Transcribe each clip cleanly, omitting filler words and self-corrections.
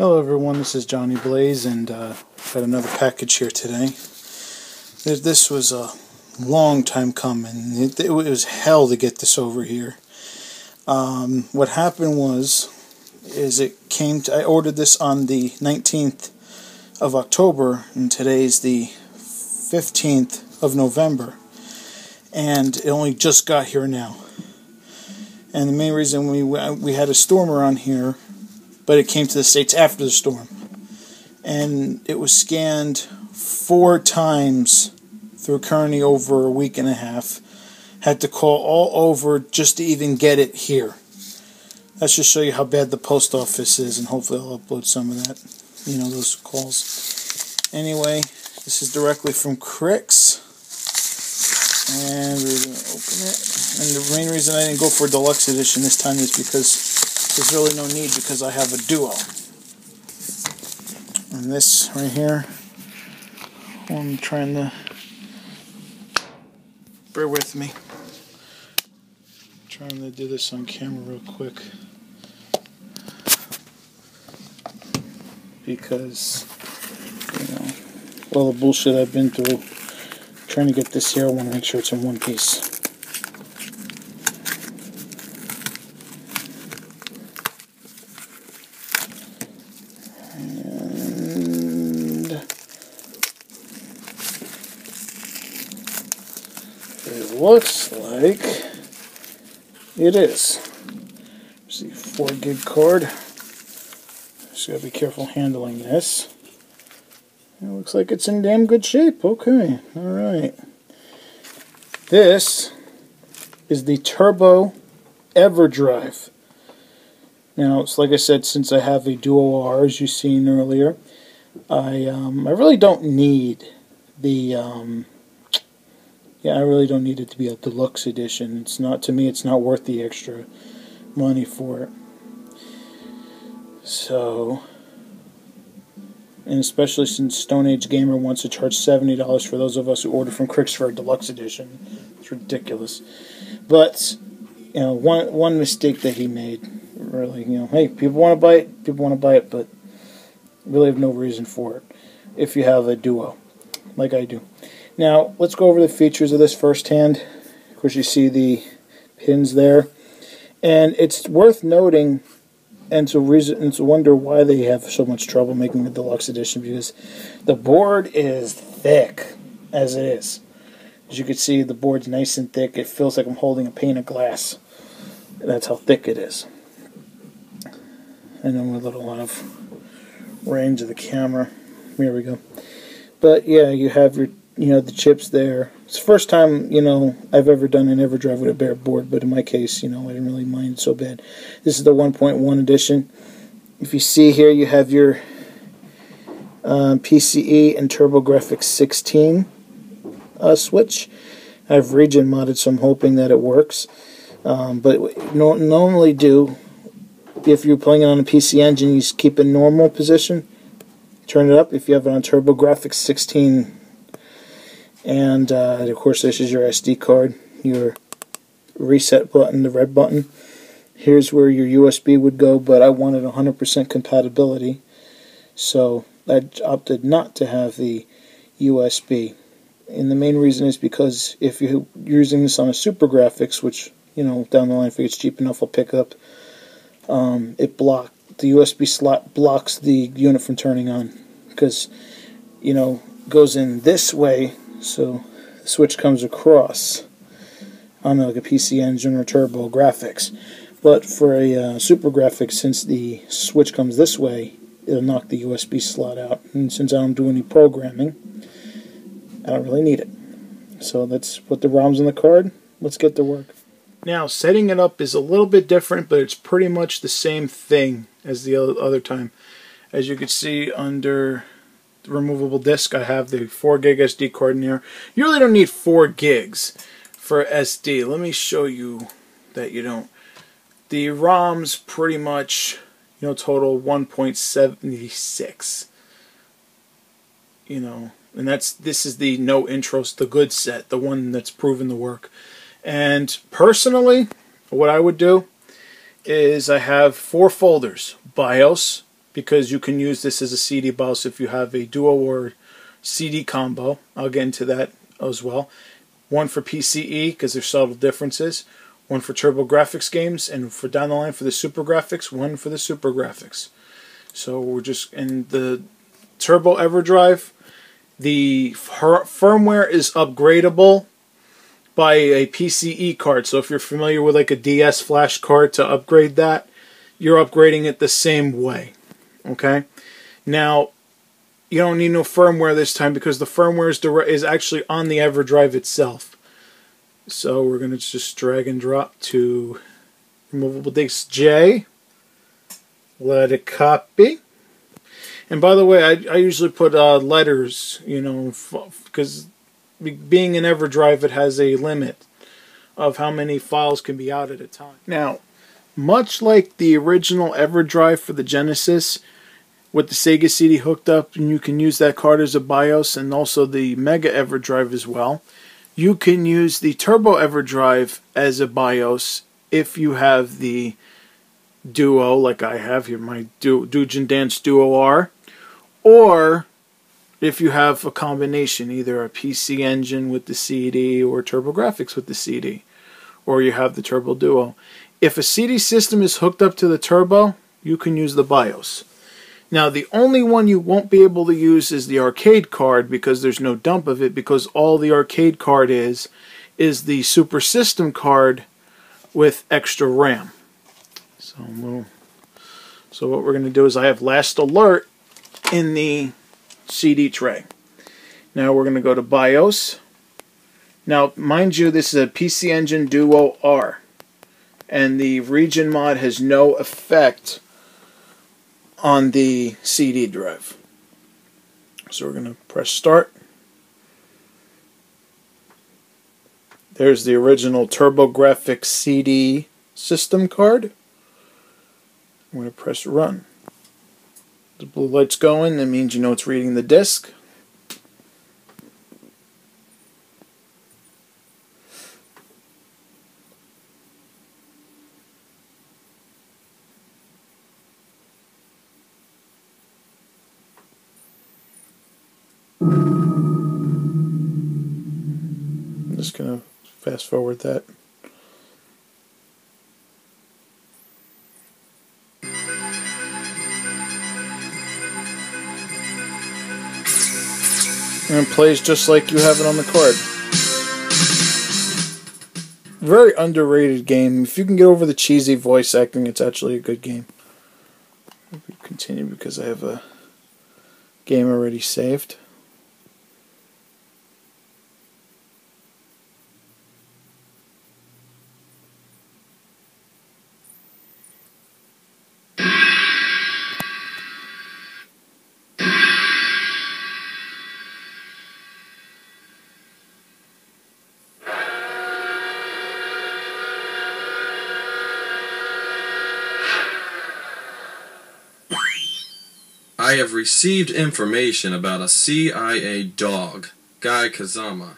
Hello everyone, this is Johnny Blaze, and got another package here today. This was a long time coming. It was hell to get this over here. What happened is I ordered this on the 19th of October, and today's the 15th of November, and it only just got here now. And the main reason we had a storm around here, but it came to the States after the storm. And it was scanned 4 times through Kearney over a week and a half. Had to call all over just to even get it here. That should show you how bad the post office is, and hopefully I'll upload some of that. You know, those calls. Anyway, this is directly from Krikzz. And we're going to open it. And the main reason I didn't go for a deluxe edition this time is because there's really no need, because I have a duo. And this right here, I'm trying to, bear with me, I'm trying to do this on camera real quick, because, you know, all the bullshit I've been through trying to get this here, I want to make sure it's in one piece. It looks like it is. See, 4 gig card. Just gotta be careful handling this. It looks like it's in damn good shape. Okay, alright. This is the Turbo Everdrive. Now, it's like I said, since I have a Duo R, as you've seen earlier, I really don't need the I really don't need it to be a deluxe edition. It's not, to me, it's not worth the extra money for it. So, and especially since Stone Age Gamer wants to charge $70 for those of us who order from Krikzz for a deluxe edition. It's ridiculous. But, you know, one mistake that he made, really, you know, hey, people want to buy it, but really have no reason for it if you have a Duo, like I do. Now, let's go over the features of this firsthand. Of course, you see the pins there. And it's worth noting, and to wonder why they have so much trouble making the deluxe edition, because the board is thick, as it is. As you can see, the board's nice and thick. It feels like I'm holding a pane of glass. That's how thick it is. I know I'm a little out of range of the camera. Here we go. But yeah, you have your, you know, the chips there. It's the first time, you know, I've ever done an Everdrive with a bare board, but in my case, you know, I didn't really mind it so bad. This is the 1.1 edition. If you see here, you have your PCE and TurboGrafx 16 switch. I've region modded, so I'm hoping that it works. But what normally do, if you're playing it on a PC engine, you just keep it in normal position. Turn it up if you have it on TurboGrafx 16. And of course, this is your SD card, your reset button, the red button. Here's where your USB would go, but I wanted 100% compatibility, so I opted not to have the USB. And the main reason is because if you're using this on a Super Graphics, which, you know, down the line, if it's cheap enough, I'll pick up, the USB slot blocks the unit from turning on, because, you know, it goes in this way. So the switch comes across on like a PC engine or Turbo Graphics. But for a Super Graphics, since the switch comes this way, it'll knock the USB slot out. And since I don't do any programming, I don't really need it. So let's put the ROMs in the card. Let's get to work. Now, setting it up is a little bit different, but it's pretty much the same thing as the other time. As you can see under the removable disk, I have the 4 gig SD card in there. You really don't need 4 gigs for SD. Let me show you that you don't. The ROMs pretty much, you know, total 1.76. You know, and this is the no intros, the good set, the one that's proven to work. And personally, what I would do is I have 4 folders: BIOS, because you can use this as a CD BIOS if you have a duo or CD combo. I'll get into that as well. One for PCE because there's subtle differences. One for TurboGrafx games, and for down the line for the Super Graphics, one for the Super Graphics. So we're just in the Turbo Everdrive. The firmware is upgradable by a PCE card. So if you're familiar with like a DS flash card to upgrade that, you're upgrading it the same way. Okay? Now, you don't need no firmware this time because the firmware is actually on the Everdrive itself. So we're going to just drag and drop to removable disk J. Let it copy. And by the way, I usually put letters, you know, because being an Everdrive, it has a limit of how many files can be out at a time. Now, much like the original Everdrive for the Genesis, with the Sega CD hooked up, and you can use that card as a BIOS, and also the Mega Everdrive as well, you can use the Turbo Everdrive as a BIOS if you have the Duo, like I have here, my Doujin Dance Duo R, or if you have a combination, either a PC Engine with the CD or TurboGrafx with the CD, or you have the Turbo Duo. If a CD system is hooked up to the Turbo, you can use the BIOS. Now, the only one you won't be able to use is the arcade card because there's no dump of it, because all the arcade card is the Super System card with extra RAM. So what we're going to do is I have Last Alert in the CD tray. Now we're going to go to BIOS. Now, mind you, this is a PC Engine Duo R, and the region mod has no effect on the CD drive. So we're going to press start. There's the original TurboGrafx CD system card. I'm going to press run. The blue light's going, that means you know it's reading the disk. I'm just going to fast forward that. And it plays just like you have it on the card. Very underrated game. If you can get over the cheesy voice acting, it's actually a good game. I'll continue because I have a game already saved. I have received information about a CIA dog, Guy Kazama,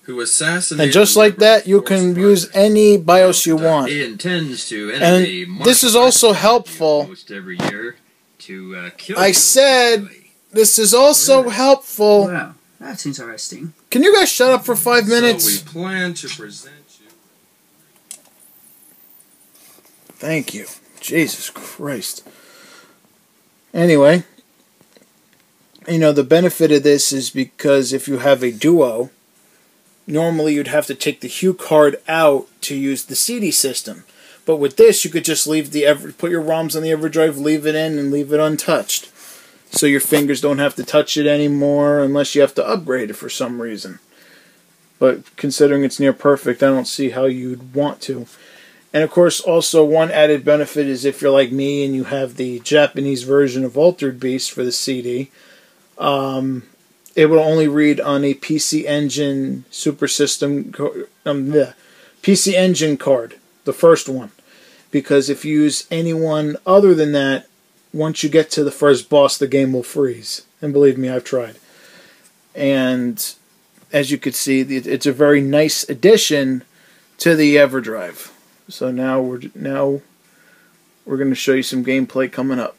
who assassinated... And just like that, you can use any BIOS you want. He intends to And this is also helpful. Every year to kill I said this is also helpful. Wow, that's interesting. Can you guys shut up for 5 minutes? So we plan to present you... Thank you. Jesus Christ. Anyway, you know, the benefit of this is because if you have a Duo, normally you'd have to take the HuCard out to use the CD system. But with this, you could just leave put your ROMs on the Everdrive, leave it in, and leave it untouched. So your fingers don't have to touch it anymore unless you have to upgrade it for some reason. But considering it's near perfect, I don't see how you'd want to. And of course, also one added benefit is if you're like me and you have the Japanese version of Altered Beast for the CD, it will only read on a PC Engine Super System, PC Engine card, the first one. Because if you use anyone other than that, once you get to the first boss, the game will freeze. And believe me, I've tried. And as you can see, it's a very nice addition to the Everdrive. So now we're going to show you some gameplay coming up.